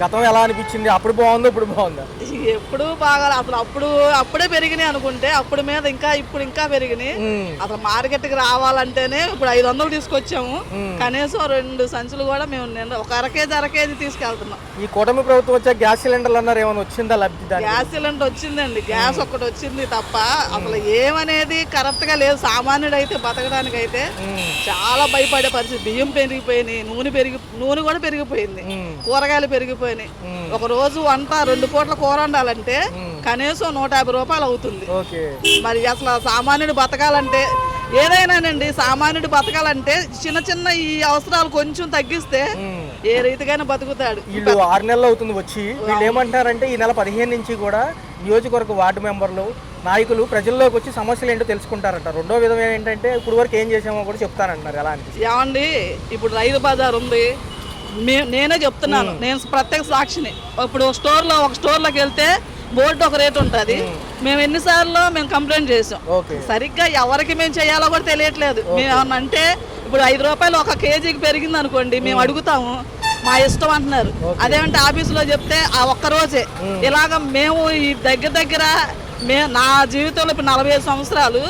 గతం ఎలా అనిపించింది? అప్పుడు బాగుందా? ఇప్పుడు బాగుందా? ఎప్పుడు బాగా అసలు అప్పుడే పెరిగినాయి అనుకుంటే అప్పుడు మీద ఇప్పుడు ఇంకా పెరిగినాయి. అసలు మార్కెట్కి రావాలంటేనే ఇప్పుడు 500 తీసుకొచ్చాము. కనీసం 2 సంచులు కూడా మేము ఒక అర కేజీ తీసుకెళ్తున్నాం. ఈ కూటమి ప్రభుత్వం వచ్చే గ్యాస్ సిలిండర్లు అన్నారు, ఏమైనా వచ్చిందా లబ్ధి? గ్యాస్ సిలిండర్ వచ్చిందండి, గ్యాస్ ఒక్కటి వచ్చింది తప్ప అసలు ఏమనేది కరెక్ట్ గా లేదు. సామాన్యుడు అయితే బతకడానికి అయితే చాలా భయపడే పరిస్థితి. బియ్యం పెరిగిపోయినాయి, నూనె కూడా పెరిగిపోయింది, కూరగాయలు పెరిగిపోయినాయి. ఒక రోజు వంట 2 పూట్ల కూర వండాలంటే కనీసం 150 రూపాయలు అవుతుంది. మరి అసలు సామాన్యుడు బతకాలంటే ఏదైనానండి, సామాన్యుడు బతకాలంటే చిన్న ఈ అవసరాలు కొంచెం తగ్గిస్తే ఏ రీతిగానే బతుకుతాడు. వీళ్ళు 6 నెలలు అవుతుంది వచ్చి. వీళ్ళు ఏమంటారంటే ఈ నెల 15 నుంచి కూడా నియోజకవర్గ వార్డు మెంబర్లు, నాయకులు ప్రజల్లోకి వచ్చి సమస్యలు ఏంటో తెలుసుకుంటారంట. రెండో విధం ఏంటంటే ఇప్పుడు వరకు ఏం చేసామో కూడా చెప్తారంటున్నారు. ఎలా అనిపిస్తుంది? ఏమండి, ఇప్పుడు రైతు బజార్ ఉంది, నేనే చెప్తున్నాను, నేను ప్రత్యేక సాక్షిని. ఇప్పుడు ఒక స్టోర్లోకి వెళ్తే బోర్డు ఒక రేట్ ఉంటుంది. మేము ఎన్నిసార్లు కంప్లైంట్ చేసాం. సరిగ్గా ఎవరికి మేము చేయాలో కూడా తెలియట్లేదు. మేము ఏమన్నా అంటే ఇప్పుడు 5 రూపాయలు ఒక కేజీకి పెరిగింది అనుకోండి, మేము అడుగుతాము, మా ఇష్టం అంటున్నారు. అదేమంటే ఆఫీసులో చెప్తే ఆ ఒక్క రోజే. ఇలాగ మేము ఈ దగ్గర నా జీవితంలో ఇప్పుడు 45 సంవత్సరాలు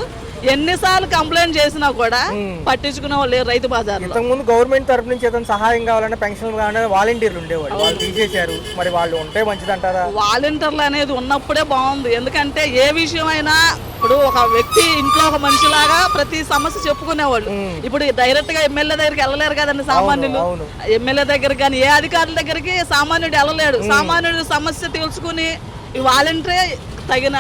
ఎన్నిసార్లు కంప్లైంట్ చేసినా కూడా పట్టించుకునే వాళ్ళు లేరు రైతు బజార్. ఇంతకుముందు గవర్నమెంట్ తరఫు నుంచి ఏదైనా సహాయం కావాలంటే పెన్షన్ కావాలంటే వాలంటీర్లు ఉండేవాళ్ళు, వాళ్ళు తీసేశారు. మరి వాళ్ళు ఉంటే మంచిదంటారా? వాలంటీర్లు అనేది ఉన్నప్పుడే బాగుంది. ఎందుకంటే ఏ విషయం అయినా ఇప్పుడు ఒక వ్యక్తి ఇంట్లో ఒక మనిషిలాగా ప్రతి సమస్య చెప్పుకునేవాళ్ళు. ఇప్పుడు డైరెక్ట్ గా ఎమ్మెల్యే దగ్గరికి వెళ్ళలేరు కదండి సామాన్యులు. ఎమ్మెల్యే దగ్గర కానీ ఏ అధికారుల దగ్గరికి సామాన్యుడు వెళ్ళలేడు. సామాన్యుడు సమస్య తెలుసుకుని ఈ వాలంటీరే తగిన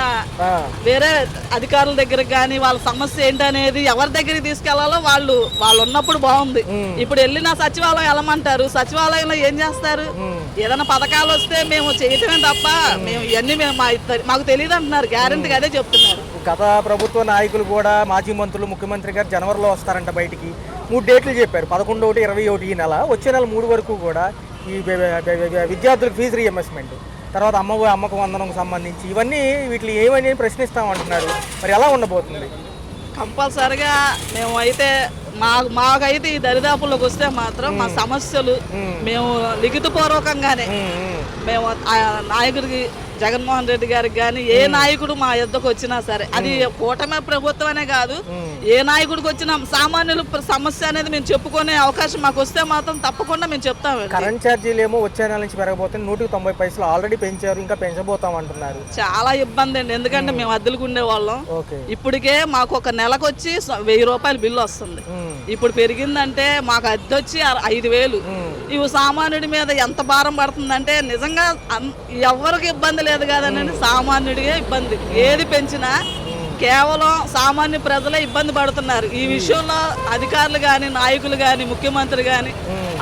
వేరే అధికారుల దగ్గరకు కానీ వాళ్ళ సమస్య ఏంటనేది ఎవరి దగ్గరికి తీసుకెళ్లాలో వాళ్ళు ఉన్నప్పుడు బాగుంది. ఇప్పుడు వెళ్ళిన సచివాలయం వెళ్ళమంటారు, సచివాలయంలో ఏం చేస్తారు? ఏదైనా పథకాలు వస్తే మేము చేయటమే తప్ప మేము ఇవన్నీ మాకు తెలియదు అంటున్నారు. గ్యారెంటీగా అదే చెప్తున్నారు. గత ప్రభుత్వ నాయకులు కూడా, మాజీ మంత్రులు, ముఖ్యమంత్రి గారు జనవరిలో వస్తారంట బయటికి. 3 డేట్లు చెప్పారు, 11, 21 ఈ నెల. వచ్చే నెల 3 వరకు కూడా ఈ విద్యార్థులకు ఫీజు రీఎంబర్స్మెంట్, తర్వాత అమ్మకు వందనంకు సంబంధించి ఇవన్నీ వీటిని ఏమని ప్రశ్నిస్తామంటున్నారు. మరి ఎలా ఉండబోతుంది? కంపల్సరిగా మేము అయితే మాకైతే ఈ దరిదాపుల్లోకి వస్తే మాత్రం మా సమస్యలు మేము లిఖితపూర్వకంగానే మేము నాయకుడికి, జగన్మోహన్ రెడ్డి గారికి కానీ ఏ నాయకుడు మా యుద్ధకు వచ్చినా సరే, అది కూటమి ప్రభుత్వం అనే కాదు, ఏ నాయకుడికి వచ్చినా సామాన్యుల సమస్య అనేది మేము చెప్పుకునే అవకాశం మాకు వస్తే మాత్రం తప్పకుండా మేము చెప్తాము. కరెంట్ ఛార్జీలు ఏమో వచ్చే నెల నుంచి పెరగబోతుంది. 190 పైసలు ఆల్రెడీ పెంచారు, ఇంకా పెంచబోతాం అంటున్నారు. చాలా ఇబ్బంది అండి, ఎందుకంటే మేము అద్దెలకు ఉండేవాళ్ళం. ఇప్పటికే మాకు ఒక నెలకు వచ్చి 1000 రూపాయలు బిల్లు వస్తుంది. ఇప్పుడు పెరిగిందంటే మాకు అద్దె వచ్చి 5000. ఇవి సామాన్యుడి మీద ఎంత భారం పడుతుందంటే నిజంగా ఎవరికి ఇబ్బంది లేదు కాదనండి, సామాన్యుడిగా ఇబ్బంది. ఏది పెంచినా కేవలం సామాన్య ప్రజలే ఇబ్బంది పడుతున్నారు. ఈ విషయంలో అధికారులు కానీ, నాయకులు కానీ, ముఖ్యమంత్రి కానీ,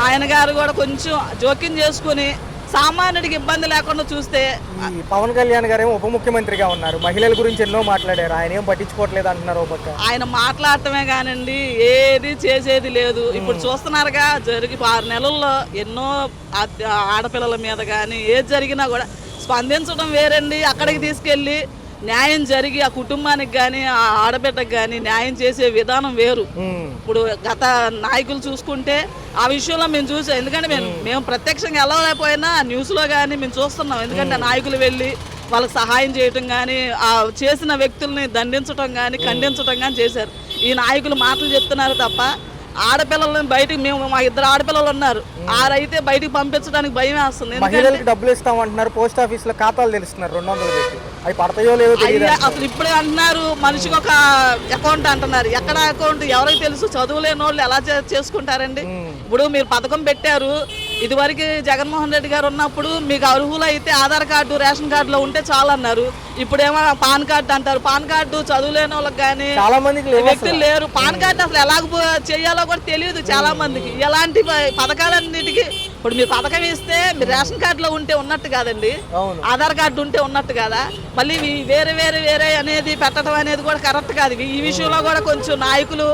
ఆయన గారు కూడా కొంచెం జోక్యం చేసుకుని సామాన్యుడికి ఇబ్బంది లేకుండా చూస్తే. పవన్ కళ్యాణ్ గారు ఏమో ఉప ముఖ్యమంత్రిగా ఉన్నారు, మహిళల గురించి ఎన్నో మాట్లాడారు, ఆయన ఏం పట్టించుకోవట్లేదు అంటున్నారు. ఆయన మాట్లాడటమే కానండి, ఏది చేసేది లేదు. ఇప్పుడు చూస్తున్నారుగా, 6 నెలల్లో ఎన్నో ఆడపిల్లల మీద కానీ ఏది జరిగినా కూడా స్పందించడం వేరండి. అక్కడికి తీసుకెళ్ళి న్యాయం జరిగి ఆ కుటుంబానికి కానీ, ఆ ఆడబిడ్డకు కానీ న్యాయం చేసే విధానం వేరు. ఇప్పుడు గత నాయకులు చూసుకుంటే ఆ విషయంలో మేము చూసాం. ఎందుకంటే మేము ప్రత్యక్షంగా వెళ్ళలేకపోయినా న్యూస్లో కానీ మేము చూస్తున్నాం. ఎందుకంటే నాయకులు వెళ్ళి వాళ్ళకి సహాయం చేయటం కానీ, ఆ చేసిన వ్యక్తుల్ని దండించడం కానీ, ఖండించడం కానీ చేశారు. ఈ నాయకులు మాటలు చెప్తున్నారు తప్ప ఆడపిల్లలని బయటకు, మా 2 ఆడపిల్లలు ఉన్నారు, ఆరైతే బయటకు పంపించడానికి భయం వేస్తుంది. మహిళలకు డబ్బులు ఇస్తామంటున్నారు, పోస్ట్ ఆఫీస్ లో ఖాతాలు తెలుస్తున్నారు 200 పెట్టి, అవి పడతాయో లేదో అసలు ఇప్పుడే అంటున్నారు. మనిషికి ఒక అకౌంట్ అంటున్నారు. ఎక్కడ అకౌంట్ ఎవరికి తెలుసు? చదువులేని వాళ్ళు ఎలా చేసుకుంటారండి? ఇప్పుడు మీరు పథకం పెట్టారు, ఇదివరకు జగన్మోహన్ రెడ్డి గారు ఉన్నప్పుడు మీకు అర్హులు అయితే ఆధార్ కార్డు, రేషన్ కార్డులో ఉంటే చాలు అన్నారు. ఇప్పుడేమో పాన్ కార్డు అంటారు. పాన్ కార్డు చదువులేని వాళ్ళకి కానీ చాలా మందికి వ్యక్తులు లేరు. పాన్ కార్డు అసలు ఎలాగ చేయాలో కూడా తెలియదు చాలా మందికి. ఎలాంటి పథకాలన్నిటికీ ఇప్పుడు మీరు పథకం ఇస్తే మీరు రేషన్ కార్డులో ఉంటే ఉన్నట్టు కాదండి, ఆధార్ కార్డు ఉంటే ఉన్నట్టు కదా. మళ్ళీ వేరే అనేది పెట్టడం అనేది కూడా కరెక్ట్ కాదు. ఈ విషయంలో కూడా కొంచెం నాయకులు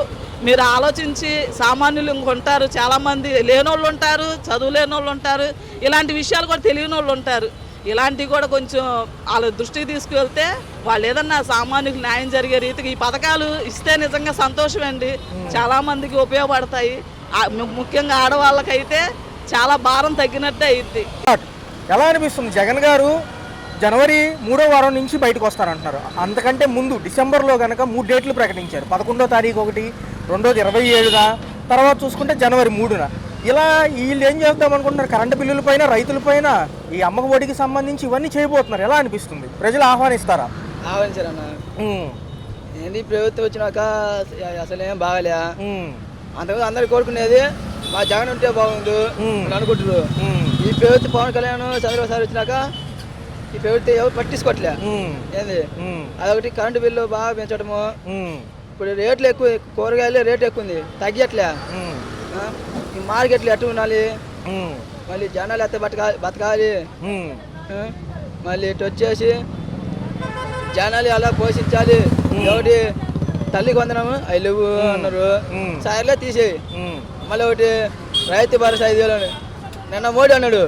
మీరు ఆలోచించి, సామాన్యులు ఉంటారు, చాలామంది లేనోళ్ళు ఉంటారు, చదువులేని వాళ్ళు ఉంటారు, ఇలాంటి విషయాలు కూడా తెలియని వాళ్ళు ఉంటారు. ఇలాంటివి కూడా కొంచెం వాళ్ళ దృష్టికి తీసుకువెళ్తే వాళ్ళు ఏదన్నా సామాన్యులకు న్యాయం జరిగే రీతికి ఈ పథకాలు ఇస్తే నిజంగా సంతోషం అండి. చాలా మందికి ఉపయోగపడతాయి. ముఖ్యంగా ఆడవాళ్ళకైతే చాలా భారం తగ్గినట్టే అయింది. ఎలా అనిపిస్తుంది? జగన్ గారు జనవరి 3వ వారం నుంచి బయటకు వస్తారంటున్నారు. అంతకంటే ముందు డిసెంబర్లో కనుక 3 డేట్లు ప్రకటించారు. 11వ తారీఖు ఒకటి, రెండోది 27న, తర్వాత చూసుకుంటే జనవరి 3న. ఇలా వీళ్ళు ఏం చేద్దాం అనుకుంటున్నారు? కరెంటు బిల్లుల పైన, రైతుల పైన, ఈ అమ్మక ఒడికి సంబంధించి ఇవన్నీ చేయబోతున్నారు. ఎలా అనిపిస్తుంది? ప్రజలు ఆహ్వానిస్తారా? ఆహ్వానించారన్న. ఏంటి ప్రభుత్వం వచ్చినాక అసలు ఏం బాగాలే. అంతకుముందు అందరు కోరుకునేది మా జగన్ ఉంటే బాగుండు అనుకుంటారు. ఈ ప్రభుత్వం పవన్ కళ్యాణ్ చంద్రబాబు సార్ వచ్చినాక ఈ ప్రభుత్వం ఎవరు పట్టించుకోవట్లే. ఏంది అదొకటి కరెంటు బిల్లు బాగా పెంచడము. ఇప్పుడు రేట్లు ఎక్కువ, కూరగాయలు రేటు ఎక్కువ ఉంది, తగ్గట్లే. ఈ మార్కెట్లు ఎట్టు ఉండాలి, మళ్ళీ జనాలు ఎత్త బతకాలి. మళ్ళీ ఇటు వచ్చేసి జనాలు అలా పోషించాలి. ఒకటి తల్లికి వందనము అవి లేవు అన్నారు, సార్లే తీసేయి. మళ్ళీ ఒకటి రైతు భరోసా 5,000 నిన్న మోడీ అన్నాడు.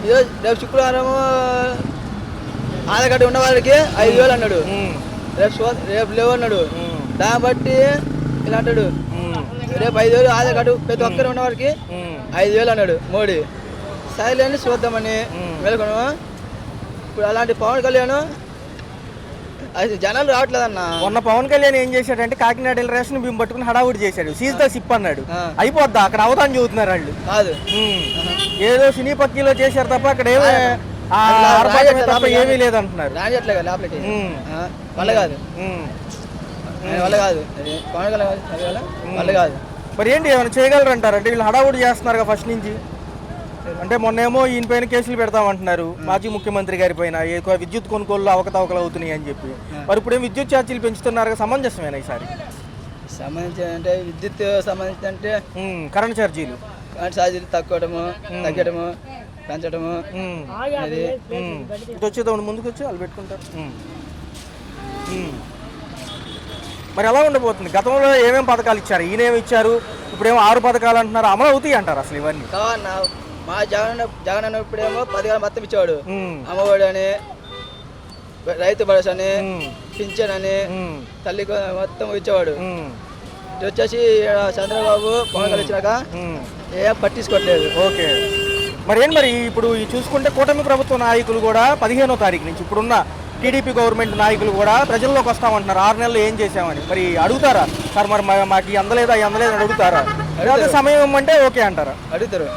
ఇదో రేపు శుక్రవారం ఆధార్ కార్డు ఉన్న వాళ్ళకి 5,000 అన్నాడు. రేపు లేవు అన్నాడు. దాన్ని బట్టి ఇలా అంటాడు. రేపు 5,000 ఆధార్ కార్డు ప్రతి ఒక్కరు ఉన్న వారికి 5,000 అన్నాడు మోడీ. సైలెంట్ చూద్దామని వెళ్ళుకున్నాము. ఇప్పుడు అలాంటి పవన్ కళ్యాణ్ అది జనాలు రావట్లేదన్న. మొన్న పవన్ కళ్యాణ్ ఏం చేశాడంటే కాకినాడ రేషన్ బియ్యం పట్టుకుని హడావుడి చేశాడు. సీజ్ ద సిప్ అన్నాడు. అయిపోద్దా? అక్కడ అవతాన్ని చూస్తున్నారు వాళ్ళు. కాదు, ఏదో సినీ పక్కీలో చేశారు తప్ప అక్కడ ఏమీ ఏమీ లేదంటున్నారు. రానియట్లే లోపలికి. వల్ల కాదు, వల్ల కాదు, పవన్ కళ్యాణ్ వల్ల కాదు. మరి ఏంటి ఏమైనా చేయగలరంటారు? అంటే వీళ్ళు హడావుడి చేస్తున్నారు ఫస్ట్ నుంచి. అంటే మొన్నేమో ఈయన పైన కేసులు పెడతామంటున్నారు, మాజీ ముఖ్యమంత్రి గారి పైన విద్యుత్ కొనుగోలు అవకతవకలు అవుతున్నాయి అని చెప్పి. మరి ఇప్పుడు విద్యుత్ ఛార్జీలు పెంచుతున్నారు, సమంజసమేనా ఈసారి? సంబంధించి అంటే విద్యుత్ సంబంధించి అంటే కరెంట్ ఛార్జీలు తగ్గడము, పెంచడము. ఇటు వచ్చేదాం, ముందుకు వచ్చి వాళ్ళు పెట్టుకుంటారు. మరి ఎలా ఉండబోతుంది? గతంలో ఏమేమి పథకాలు ఇచ్చారు, ఈయనేమి ఇచ్చారు, ఇప్పుడేమో 6 పథకాలు అంటున్నారు. అమలు అవుతాయి అంటారు అసలు ఇవన్నీ? మా జగన్ అన్న ఇప్పుడేమో 10 మొత్తం ఇచ్చేవాడు. అమ్మఒడి అని, రైతు భరోసా అని, పింఛన్ అని, తల్లికి మొత్తం ఇచ్చేవాడు. ఇది వచ్చేసి చంద్రబాబు పవన్ కళ్యాణ్ వచ్చినాక ఏం పట్టించుకోవట్లేదు. ఓకే, మరి ఇప్పుడు చూసుకుంటే కూటమి ప్రభుత్వ నాయకులు కూడా 15వ తారీఖు నుంచి ఇప్పుడున్న టీడీపీ గవర్నమెంట్ నాయకులు కూడా ప్రజల్లోకి వస్తామంటున్నారు. 6 నెలలు ఏం చేసామని. మరి అడుగుతారా సార్? మరి మాకు అందలేదా అని అడుగుతారా? లేదా సమయం ఇవ్వమంటే ఓకే అంటారా? అడుగుతారు.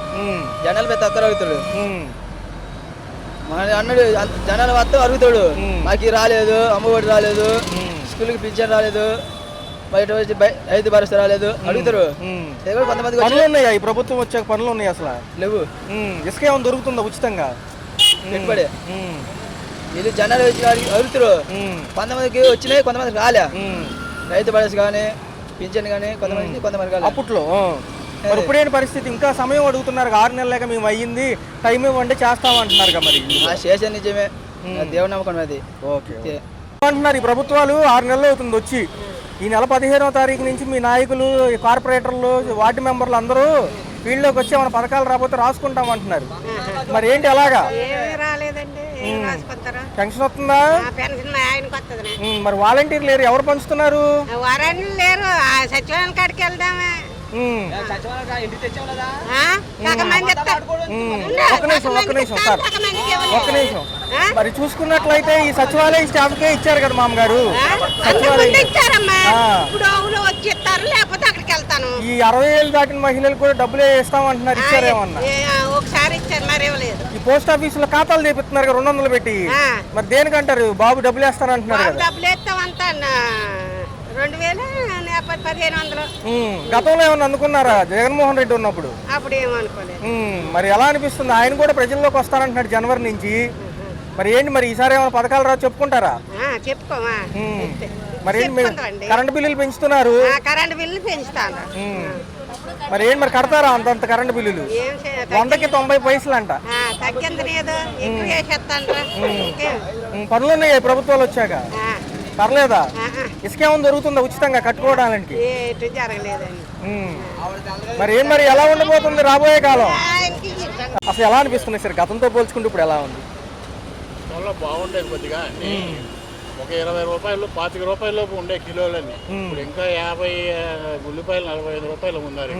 జనాలు పెద్ద ఒక్కరు అడుగుతాడు. అన్నాడు జనాలు మొత్తం అడుగుతాడు. మాకు రాలేదు, అమ్మఒడి రాలేదు, స్కూల్కి పింఛన్ రాలేదు, బయట వచ్చి రైతు భరోసా రాలేదు అడుగుతారు. కొంతమంది పనులు ఉన్నాయా? ఈ ప్రభుత్వం వచ్చాక పనులు ఉన్నాయి అసలు? లేవు. ఇసుక ఏమైనా దొరుకుతుందా ఉచితంగా? పెట్టుబడి వీళ్ళు జనాలు వచ్చి అడుగుతారు. కొంతమందికి వచ్చినాయి, కొంతమందికి రాలే. రైతు భరోసా కానీ, పింఛన్ కానీ కొంతమంది కాలే అప్పట్లో. మరి ఇప్పుడేంటి పరిస్థితి? ఇంకా సమయం అడుగుతున్నారు. 6 నెలలేక మేము అయ్యింది, టైం ఇవ్వండి చేస్తామంటున్నారు కదా. మరి శేషం నిజమే, దేవుని నమ్మకం అది. ఓకే అంటున్నారు. ఈ ప్రభుత్వాలు 6 నెలలు అవుతుంది వచ్చి. ఈ నెల 15వ తారీఖు నుంచి మీ నాయకులు, కార్పొరేటర్లు, వార్డు మెంబర్లు అందరూ ఫీల్డ్లోకి వచ్చి మన పథకాలు రాకపోతే రాసుకుంటాం అంటున్నారు. మరి ఏంటి అలాగా? పెన్షన్ వస్తుందా? మరి వాలంటీర్ లేరు, ఎవరు పంచుతున్నారు? సచివాలయం కాడికి వెళ్దామే. ఒక్క నిమిషం సార్, ఒక్క నిమిషం. మరి చూసుకున్నట్లయితే ఈ సచివాలయం స్టాఫ్కే ఇచ్చారు కదా మామగారు. ఈ 60 ఏళ్ళు దాటిన మహిళలు కూడా డబ్బులే ఇస్తామంటున్నారు. ఇచ్చారేమన్నా? ఒకసారి ఇచ్చారు, మరి ఇవ్వలేదు. ఈ పోస్ట్ ఆఫీస్ లో ఖాతాలు తెపిస్తున్నారు 200 పెట్టి. మరి దేనికంటారు? బాబు డబ్బులు వేస్తానంటున్నారు కదా. డబ్బులు వేస్తామంతా 2,000, 1,500. గతంలో ఏమన్నా అనుకున్నారా జగన్మోహన్ రెడ్డి ఉన్నప్పుడు? అప్పుడు ఏమనుకోలేదు. మరి ఎలా అనిపిస్తుంది? ఆయన కూడా ప్రజల్లోకి వస్తారంటున్నాడు జనవరి నుంచి. మరి ఏంటి మరి ఈసారి ఏమైనా పథకాలు రా చెప్పుకుంటారా? చెప్పుకోమా. మరి కరెంటు బిల్లులు పెంచుతున్నారు. కరెంటు బిల్లు పెంచుతాను. మరి ఏంటి మరి కడతారా అంత కరెంటు బిల్లులు? 100కి 90 పైసలు అంట. పనులు ఉన్నాయి ప్రభుత్వాలు వచ్చాక. పర్లేదా? ఇసుకేమో దొరుకుతుందా ఉచితంగా కట్టుకోవడానికి? మరి ఎలా ఉండబోతుంది రాబోయే కాలం? అసలు ఎలా అనిపిస్తుంది సార్ గతంతో పోల్చుకుంటే ఇప్పుడు ఎలా ఉంది? బాగుండేది కొద్దిగా. ఒక 20 రూపాయలు 25 రూపాయల లోపు ఉండే కిలోలన్నీ ఇప్పుడు ఇంకా 50 ఉల్లిపాయలు 45 రూపాయలు ఉన్నారు.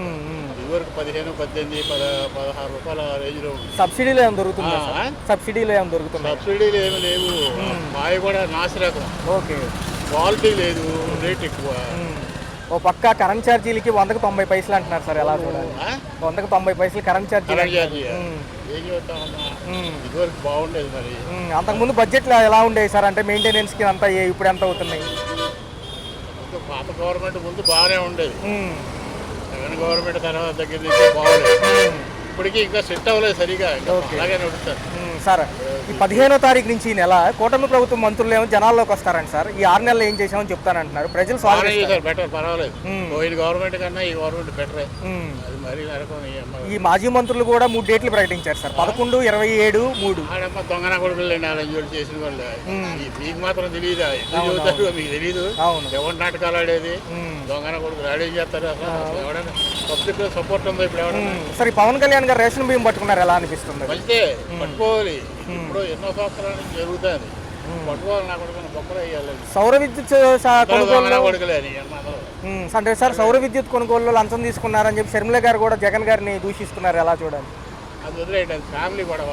ఇదివరకు 15, 18, 16 రూపాయల రేంజ్లో ఉంది. సబ్సిడీలో ఏమైనా దొరుకుతుంది? సబ్సిడీలో ఏమైనా దొరుకుతుంది? సబ్సిడీలు ఏమి లేవు. మాయ కూడా నాసిరకం. ఓకే. క్వాలిటీ లేదు, రేట్ ఎక్కువ. ఓ పక్క కరెంట్ ఛార్జీలకి 100కి 90 పైసలు అంటున్నారు సార్, ఎలా చూడాలి? 100కి 90 పైసలు కరెంట్ ఛార్జీలు. ఏం చెప్తామన్నా, ఇదివరకు బాగుండేది. మరి అంతకుముందు బడ్జెట్లో ఎలా ఉండేవి సార్? అంటే మెయింటెనెన్స్కి అంతా ఇప్పుడు ఎంత అవుతున్నాయి? పాత గవర్నమెంట్ ముందు బాగానే ఉండేది. జగన్ గవర్నమెంట్ తర్వాత దగ్గర నుంచి బాగుండేది. ఇప్పటికీ ఇంకా సెట్ అవ్వలేదు సరిగా, అలాగే నడుస్తారు సార్. ఈ 15వ తారీఖు నుంచి ఈ నెల కూటమి ప్రభుత్వం మంత్రులు ఏమో జనాల్లోకి వస్తారండి సార్. ఈ 6 నెలలు ఏం చేసామని చెప్తానంటున్నారు ప్రజలు. బెటర్, పర్వాలేదు. పోయిన గవర్నమెంట్ కన్నా ఈ గవర్నమెంట్ బెటరే. అది మరీ నరకం. ఈ మాజీ మంత్రులు కూడా 3 డేట్లు ప్రకటించారు సార్, 11, 27, 3. ఆడమ్మ దొంగన కొడుకులు నాలుగు చేసిన వాళ్ళు. మీకు మాత్రం తెలియదా? మీకు తెలీదు ఎవరి నాటకాలు ఆడేది? దొంగన కొడుకులు ఆడేం చేస్తారు అసలు? ఎవడైనా పబ్లిక్ సపోర్ట్ ఉందో ఇప్పుడు ఎవడన్నా? సరే, పవన్ కళ్యాణ్ గారు రేషన్ బియ్యం పట్టుకున్నారు, ఎలా అనిపిస్తుంది? మంచిదే, పట్టుకోవాలి. ఇప్పుడు ఎన్నో సంవత్సరాల నుంచి జరుగుతుంది. పట్టుకోవాలి. నా కొడుకుని బొక్కలు వేయాలి. సౌర విద్యుత్ కొనుగోలు అంటే సార్, సౌర విద్యుత్ కొనుగోలు లంచం తీసుకున్నారని చెప్పి షర్మిల గారు కూడా జగన్ గారిని దూషిస్తున్నారు, ఎలా చూడాలి? అది వదిలేయండి, అది ఫ్యామిలీ గొడవ.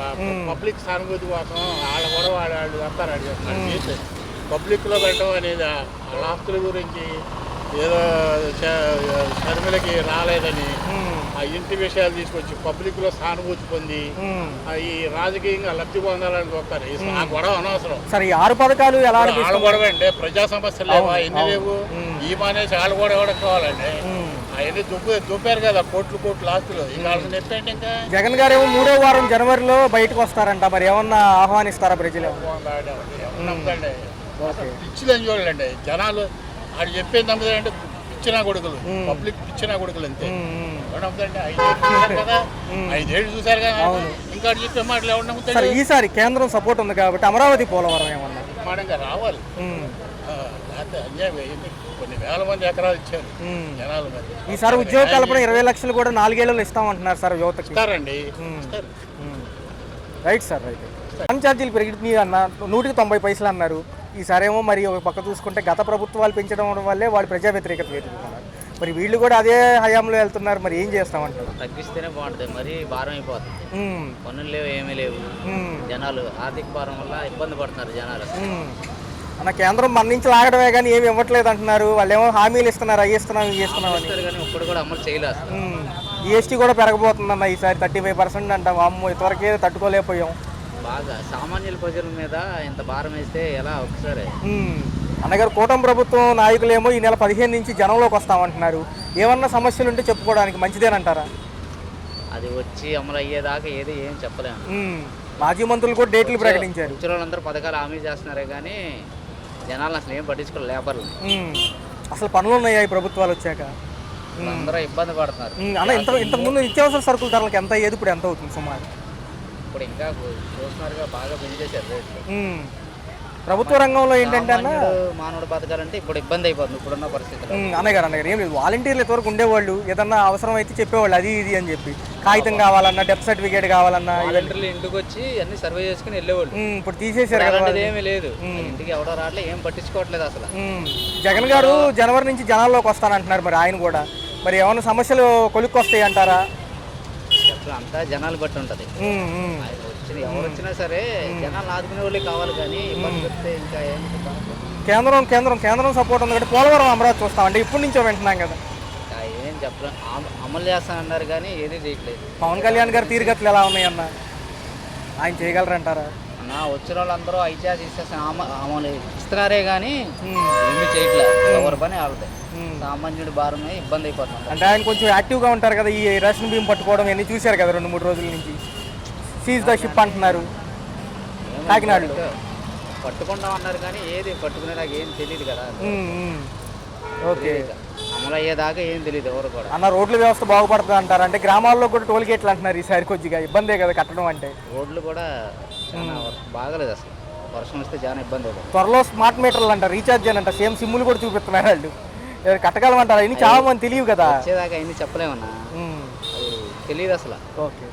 పబ్లిక్ సానుభూతి కోసం వాళ్ళ గొడవ వాళ్ళు వస్తారు. అడిగి పబ్లిక్లో పెట్టడం అనేది వాళ్ళ ఆస్తుల గురించి ఏదో షర్మిలకి రాలేదని ఆ ఇంటి విషయాలు తీసుకొచ్చి పబ్లిక్లో సానుభూతి పొంది ఈ రాజకీయంగా లబ్ధి పొందాలని చూస్తారు. ఆ గొడవ అనవసరం. సరే, 6 పథకాలు ఎలా? వాళ్ళ గొడవ అంటే ప్రజా సమస్యలు లేవా? ఎన్ని లేవు? ఈ మానేసి వాళ్ళ గొడవ కూడా కావాలండి. అవన్నీ చూపారు కదా, కోట్లు ఆస్తులు. ఇంకా నెప్పండి. ఇంకా జగన్ గారు ఏమో 3వ వారం జనవరిలో బయటకు వస్తారంట, మరి ఏమన్నా ఆహ్వానిస్తారా ప్రజలు? పిచ్చిలని చూడాలండి జనాలు. ఆడు చెప్పేది నమ్ముతారంటే పిచ్చిన కొడుకులు, పబ్లిక్ పిచ్చిన కొడుకులు అంతే. ఎవడంటే 5 ఏళ్ళు చూసారు కదా, ఇంకా చెప్పే మాటలు ఎవరు నమ్ముతారు? ఈసారి కేంద్రం సపోర్ట్ ఉంది కాబట్టి అమరావతి పోలవరం ఏమన్నా మాడంగా రావాలి. అన్యాయం అయింది. కొన్ని వేల మంది ఎకరాలు ఇచ్చారు జనాలు. మరి ఈసారి ఉద్యోగ కల్పన 20 లక్షలు కూడా 4 ఏళ్ళు ఇస్తామంటున్నారు సార్ యువతకి. ఇస్తారండి. Right sir. అయితే కరెంట్ ఛార్జీలు పెరిగి అన్న 100కి 90 పైసలు అన్నారు. ఈసారి ఏమో మరి ఒక పక్క చూసుకుంటే గత ప్రభుత్వాలు పెంచడం వల్లే వాళ్ళు ప్రజా వ్యతిరేకత పెరుగుతున్నారు. మరి వీళ్ళు కూడా అదే హయాంలో వెళ్తున్నారు, మరి ఏం చేస్తామంటారు? తగ్గిస్తేనే బాగుంటుంది, మరి భారం అయిపోతుంది. పనులు లేవు, ఏమీ లేవు. జనాలు ఆర్థిక భారం వల్ల ఇబ్బంది పడుతున్నారు జనాలు. అన్న, కేంద్రం మన నుంచి లాగడమే కానీ ఏమి ఇవ్వట్లేదు అంటున్నారు. వాళ్ళు ఏమో హామీలు ఇస్తున్నారు, అవి ఇస్తున్నాం, ఇవి ఇస్తున్నాం అని. కానీ ఇప్పుడు కూడా అమలు చేయలేదు. జిఎస్టీ కూడా పెరగబోతుందన్న ఈసారి 35% అంటాం. అమ్మో, ఇంతవరకే తట్టుకోలేకపోయాం. బాగా సామాన్యుల ప్రజల మీద ఇంత భారం వేస్తే ఎలా? ఒకసారి అన్నగారు, కూటమి ప్రభుత్వం నాయకులేమో ఈ నెల 15 నుంచి జనంలోకి వస్తామంటున్నారు. ఏమన్నా సమస్యలు ఉంటే చెప్పుకోవడానికి మంచిదేనంటారా? అది వచ్చి అమలు అయ్యేదాకా ఏం చెప్పలేము. మాజీ మంత్రులు కూడా డేట్లు ప్రకటించారు. వచ్చిన వాళ్ళందరూ పథకాలు హామీ చేస్తున్నారే కానీ జనాలు అసలు ఏం పట్టించుకోవాలి. లేబర్లు అసలు పనులు ఉన్నాయా ఈ ప్రభుత్వాలు వచ్చాక? అందరూ ఇబ్బంది పడుతున్నారు. అన్న, ఇంతకుముందు నిత్యావసర సరుకుల ధరలకు ఎంత అయ్యేది, ఇప్పుడు ఎంత అవుతుంది సుమారు? ఇప్పుడు ఇంకా చూస్తున్నారుగా, బాగా పెంచేశారు రేట్లు. ప్రభుత్వ రంగంలో ఏంటంటే అన్న, మానవుడు బతకాలంటే ఇప్పుడు ఇబ్బంది అయిపోతుంది ఇప్పుడున్న పరిస్థితుల్లో. అన్నగారు ఏం లేదు, వాలంటీర్లు ఇంతవరకు ఉండేవాళ్ళు, ఏదన్నా అవసరం అయితే చెప్పేవాళ్ళు అది ఇది అని చెప్పి. కాగితం కావాలన్నా, డెత్ సర్టిఫికేట్ కావాలన్నా వాలంటీర్లు ఇంటికి వచ్చి అన్ని సర్వే చేసుకుని వెళ్ళేవాళ్ళు. ఇప్పుడు తీసేశారు కదా, ఏమీ లేదు. ఇంటికి ఎవడో రావట్లే, ఏం పట్టించుకోవట్లేదు అసలు. జగన్ గారు జనవరి నుంచి జనాల్లోకి వస్తానంటున్నారు, మరి ఆయన కూడా మరి ఏమైనా సమస్యలు కొలిక్కి వస్తాయి అంటారా? అంతా జనాలు బట్టి ఉంటది. ఎవరు వచ్చినా సరే జనాలు ఆదుకునే వాళ్ళే కావాలి కానీ ఇబ్బంది పెడితే ఇంకా కేంద్రం సపోర్ట్ ఉంది కాబట్టి పోలవరం అమరావతి చూస్తామండి. ఇప్పటి నుంచో వింటున్నాం కదా, ఏం చెప్పలేం. అమలు చేస్తానన్నారు కానీ ఏది చేయట్లేదు. పవన్ కళ్యాణ్ గారు తీరుగతులు ఎలా ఉన్నాయన్న, ఆయన చేయగలరంటారా? అన్న, వచ్చిన వాళ్ళందరూ ఐచార్జ్ అమలు ఇస్తున్నారే కానీ ఏమీ చేయట్లేదు. ఎవరి పని ఆడతాయి. సామాన్యుడి భారమే ఇబ్బంది అయిపోతుంది. అంటే ఆయన కొంచెం యాక్టివ్గా ఉంటారు కదా, ఈ రేషన్ బియ్యం పట్టుకోవడం ఇవన్నీ చూశారు కదా 2-3 రోజుల నుంచి. సీజ్ ద షిప్ అంటున్నారు కాకినాడలో. పట్టుకుంటాం అన్నారు కానీ ఏది పట్టుకునే నాకు ఏం తెలియదు కదా. ఓకే, అమలు అయ్యేదాకా ఏం తెలియదు ఎవరు కూడా. అన్న, రోడ్ల వ్యవస్థ బాగుపడుతుంది అంటారు. అంటే గ్రామాల్లో కూడా టోల్ గేట్లు అంటున్నారు ఈసారి, కొద్దిగా ఇబ్బందే కదా కట్టడం అంటే. రోడ్లు కూడా చాలా బాగలేదు అసలు, వర్షం వస్తే చాలా ఇబ్బంది అవుతుంది. త్వరలో స్మార్ట్ మీటర్లు అంటారు, రీఛార్జ్ అని అంటారు, సేమ్ సిమ్ములు కూడా చూపిస్తున్నారు వాళ్ళు. కట్టగలమంటారు, ఇన్ని చాలా మంది తెలియదు కదా. వచ్చేదాకా అన్ని చెప్పలేమన్నా, తెలియదు అసలు. ఓకే.